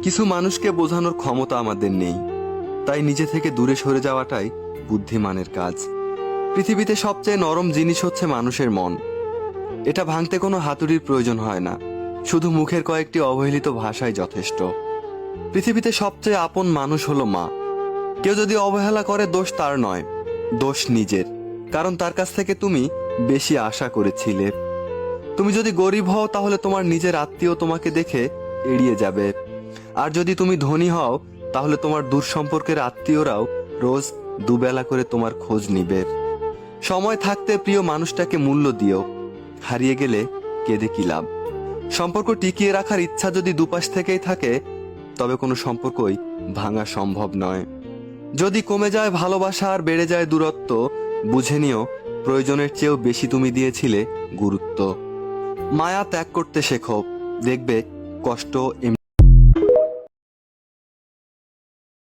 কিছু মানুষকে বোঝানোর ক্ষমতা আমাদের নেই, তাই নিজে থেকে দূরে সরে যাওয়াটাই বুদ্ধিমানের কাজ। পৃথিবীতে সবচেয়ে নরম জিনিস হচ্ছে মানুষের মন। এটা ভাঙতে কোনো হাতুড়ির প্রয়োজন হয় না, শুধু মুখের কয়েকটি অবহেলিত ভাষাই যথেষ্ট। পৃথিবীতে সবচেয়ে আপন মানুষ হলো মা। কেউ যদি অবহেলা করে, দোষ তার নয়, দোষ নিজের। কারণ তার কাছ থেকে তুমি বেশি আশা করেছিলে। তুমি যদি গরিব হও, তাহলে তোমার নিজের আত্মীয় তোমাকে দেখে এড়িয়ে যাবে। আর যদি তুমি ধনী হও, তাহলে তোমার দূর সম্পর্কের আত্মীয়রাও রোজ দুবেলা করে তোমার খোঁজ নিবে। সময় থাকতে প্রিয় মানুষটাকে মূল্য দিও, হারিয়ে গেলে কেঁদে কি লাভ। সম্পর্ক টিকিয়ে রাখার ইচ্ছা যদি দুপাশ থেকেই থাকে, তবে কোনো সম্পর্কই ভাঙা সম্ভব নয়। যদি কমে যায় ভালোবাসা আর বেড়ে যায় দূরত্ব, বুঝে নিও প্রয়োজনের চেয়েও বেশি তুমি দিয়েছিলে গুরুত্ব। মায়া ত্যাগ করতে শেখো, দেখবে কষ্ট